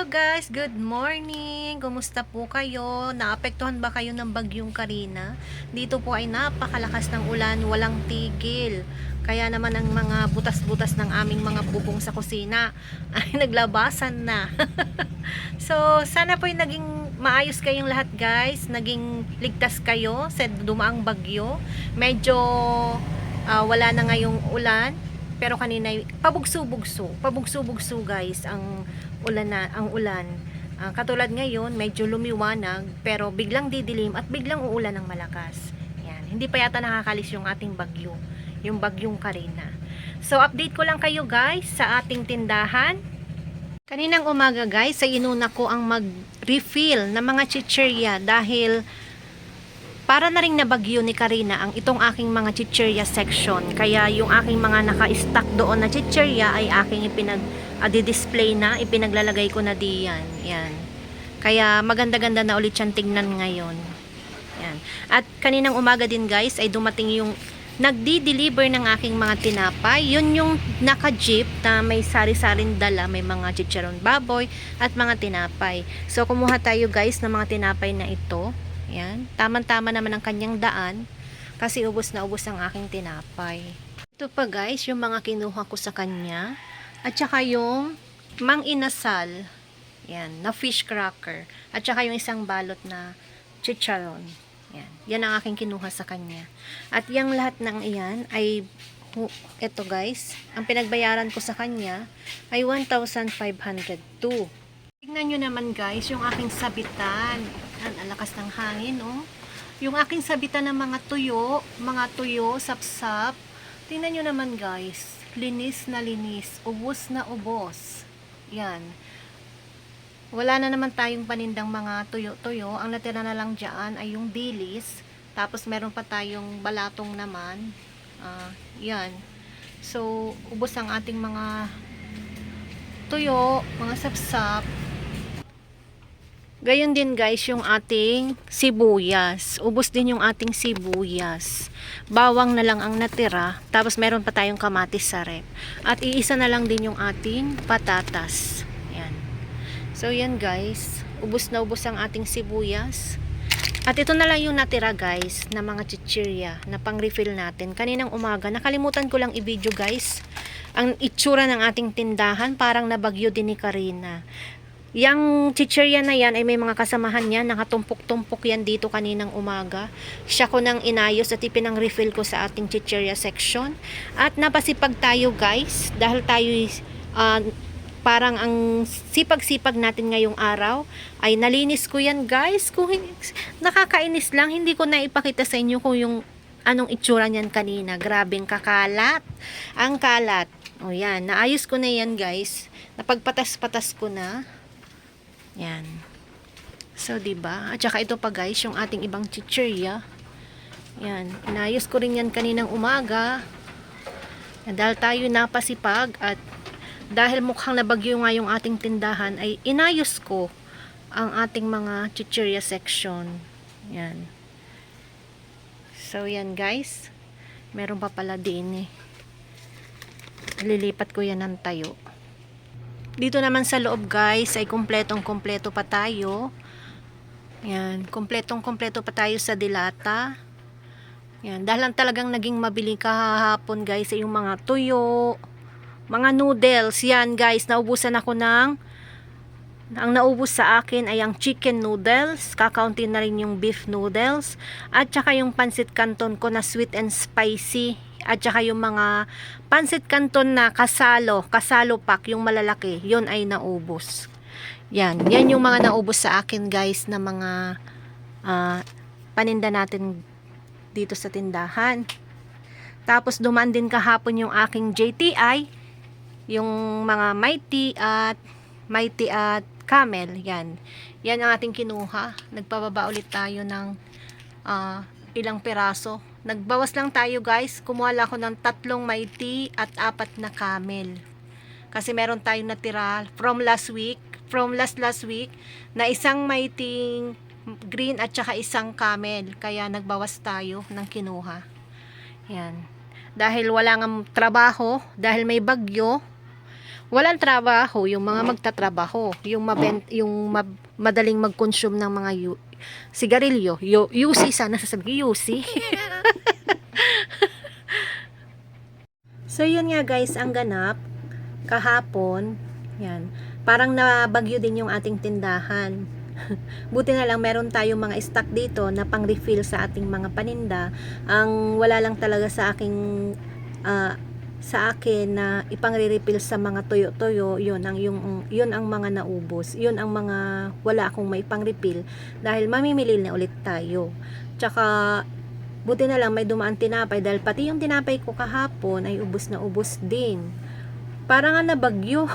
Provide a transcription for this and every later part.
Hello guys, good morning. Kumusta po kayo? Naapektuhan ba kayo ng bagyong Karina? Dito po ay napakalakas ng ulan, walang tigil. Kaya naman ang mga butas-butas ng aming mga bubong sa kusina ay naglabasan na. So, sana po ay naging maayos kayong lahat guys. Naging ligtas kayo sa dumaang bagyo. Medyo wala na ngayong ulan. Pero kanina pabugso-bugso guys ang ulan. Katulad ngayon, medyo lumiwanag pero biglang didilim at biglang uulan ng malakas. Yan, hindi pa yata nakakalis yung ating bagyo, yung bagyong Karina. So update ko lang kayo guys sa ating tindahan. Kaninang umaga guys, ay inuna ko ang mag-refill ng mga chichirya dahil para na ring nabagyo ni Karina ang itong aking mga chichirya section. Kaya yung aking mga naka-stock doon na chichirya ay aking display na, ipinaglalagay ko na diyan. Yan. Kaya maganda-ganda na ulit siyang tingnan ngayon. Yan. At kaninang umaga din guys ay dumating yung nagdi-deliver ng aking mga tinapay. Yun yung naka-jeep na may sari-saring dala, may mga chicharon baboy at mga tinapay. So kumuha tayo guys ng mga tinapay na ito. Yan, tamang-tama naman ang kanyang daan kasi ubos na ubos ang aking tinapay. Ito pa guys, yung mga kinuha ko sa kanya at saka yung mang inasal, yan, na fish cracker at saka yung isang balot na chicharon. Yan ang aking kinuha sa kanya. At yung lahat ng iyan ay ito guys, ang pinagbayaran ko sa kanya ay 1,502. Tignan nyo naman guys, yung aking sabitan. Ang lakas ng hangin, oh. Yung aking sabitan ng mga tuyo, sap-sap. Tingnan nyo naman guys, linis na linis, ubos na ubos. Yan. Wala na naman tayong panindang mga tuyo-tuyo. Ang natira na lang dyan ay yung dilis. Tapos meron pa tayong balatong naman. Yan. So, ubos ang ating mga tuyo, mga sap-sap. Gayon din guys yung ating sibuyas. Ubos din yung ating sibuyas. Bawang na lang ang natira. Tapos meron pa tayong kamatis sa rep. At iisa na lang din yung ating patatas. Yan. So yan guys. Ubos na ubos ang ating sibuyas. At ito na lang yung natira guys na mga chichirya na pang refill natin. Kaninang umaga. Nakalimutan ko lang i-video guys. Ang itsura ng ating tindahan parang nabagyo din ni Karina. Yang chichirya na yan ay may mga kasamahan yan, nakatumpok-tumpok yan dito kaninang umaga. Siya ko nang inayos at ipinang refill ko sa ating chichirya section. At napasipag tayo guys, dahil tayo parang ang sipag-sipag natin ngayong araw, ay nalinis ko yan guys. Kung nakakainis lang, hindi ko na ipakita sa inyo kung yung anong itsura niyan kanina. Grabeng kakalat. Ang kalat. O yan, naayos ko na yan guys. Napagpatas-patas ko na. Yan. So, diba? At saka ito pa guys, yung ating ibang chichirya. Yan. Inayos ko rin yan kaninang umaga. Yan, dahil tayo napasipag at dahil mukhang nabagyo nga yung ating tindahan, ay inayos ko ang ating mga chichirya section. Yan. So, yan guys. Meron pa pala din eh. Lilipat ko yan ng tayo. Dito naman sa loob guys ay kumpletong-kumpleto pa tayo. Yan, kumpletong-kumpleto pa tayo sa dilata. Yan, dahil lang talagang naging mabili kahapon guys ay yung mga tuyo, mga noodles. Yan guys, naubusan ako ang naubos sa akin ay ang chicken noodles, kakaunti na rin yung beef noodles, at saka yung pancit canton ko na sweet and spicy. At saka yung mga pancit canton na kasalo pack, yung malalaki, yun ay naubos. Yan yung mga naubos sa akin guys na mga paninda natin dito sa tindahan. Tapos dumaan din kahapon yung aking JTI, yung mga Mighty at Camel. Yan ang ating kinuha. Nagpababa ulit tayo ng ilang piraso. Nagbawas lang tayo guys. Kumuha lang ako ng 3 Mighty at 4 na Camel. Kasi meron tayong natira from last week na isang Mighty green at saka isang Camel. Kaya nagbawas tayo ng kinuha. Yan. Dahil wala ng trabaho, dahil may bagyo, Walang trabaho yung mga magtatrabaho, yung madaling mag-consume ng mga sigarilyo, UC sana sasabihin, UC. So yun nga guys, ang ganap kahapon, yan. Parang nabagyo din yung ating tindahan. Buti na lang meron tayong mga stock dito na pang-refill sa ating mga paninda. Ang wala lang talaga sa akin na ipang-refill sa mga tuyo-tuyo, yun ang mga naubos. Yun ang mga wala akong may pang-refill dahil mamimili na ulit tayo. Tsaka buti na lang may dumaan tinapay dahil pati yung tinapay ko kahapon ay ubos na ubos din. Parang nga nabagyo.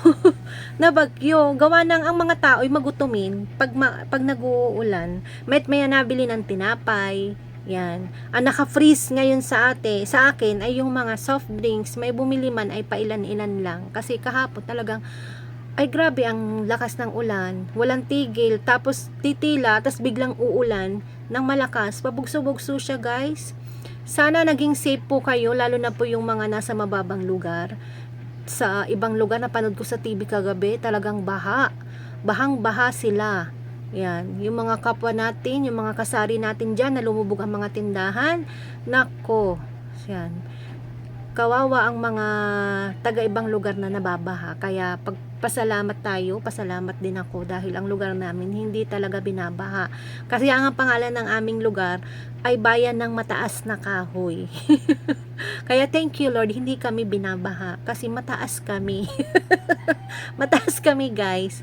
Nabagyo. Gawa ng ang mga tao ay magutumin pag nag-uulan. Maya nabili ng tinapay. Yan. Ang naka-freeze ngayon sa akin ay yung mga soft drinks. May bumili man ay pailan-ilan lang. Kasi kahapon talagang ay grabe ang lakas ng ulan. Walang tigil. Tapos titila. Tapos biglang uulan ng malakas. Pabugso-bugso siya guys. Sana naging safe po kayo. Lalo na po yung mga nasa mababang lugar. Sa ibang lugar na panood ko sa TV kagabi, talagang bahang-baha sila. Yan, yung mga kapwa natin, yung mga kasari natin dyan na lumubog ang mga tindahan, nako, yan, kawawa ang mga taga ibang lugar na nababaha. Kaya pasalamat tayo, pasalamat din ako dahil ang lugar namin hindi talaga binabaha. Kasi ang pangalan ng aming lugar ay bayan ng mataas na kahoy. Kaya thank you Lord, hindi kami binabaha kasi mataas kami. Mataas kami guys.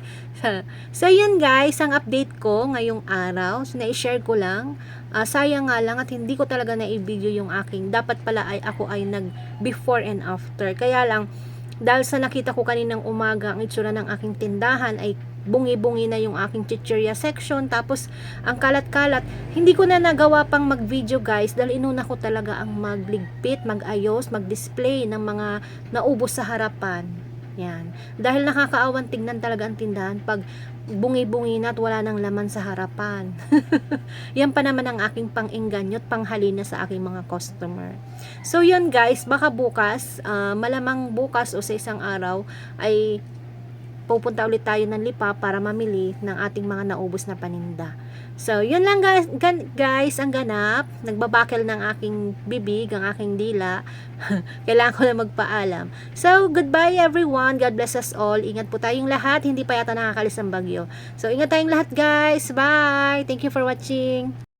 So yun guys, ang update ko ngayong araw, na-share ko lang. Sayang nga lang at hindi ko talaga na-i-video yung aking. Dapat pala ay ako ay nag before and after. Kaya lang, dahil sa nakita ko kaninang umaga ang itsura ng aking tindahan ay bungi-bungi na yung aking chichirya section. Tapos, ang kalat-kalat, hindi ko na nagawa pang mag-video guys dahil inuna ko talaga ang magligpit, mag-ayos, mag-display ng mga naubos sa harapan. Yan. Dahil nakakaawan tingnan talaga ang tindahan pag bungi-bungi na at wala nang laman sa harapan. Yan pa naman ang aking pang-engganyo at panghalina sa aking mga customer. So yun guys, baka bukas, malamang bukas o sa isang araw ay pupunta ulit tayo ng Lipa para mamili ng ating mga naubos na paninda. So, yun lang guys, ang ganap. Nagbabakil ng aking bibig, ang aking dila. Kailangan ko na magpaalam. So, goodbye everyone. God bless us all. Ingat po tayong lahat. Hindi pa yata nakakalis ang bagyo. So, ingat tayong lahat guys. Bye! Thank you for watching.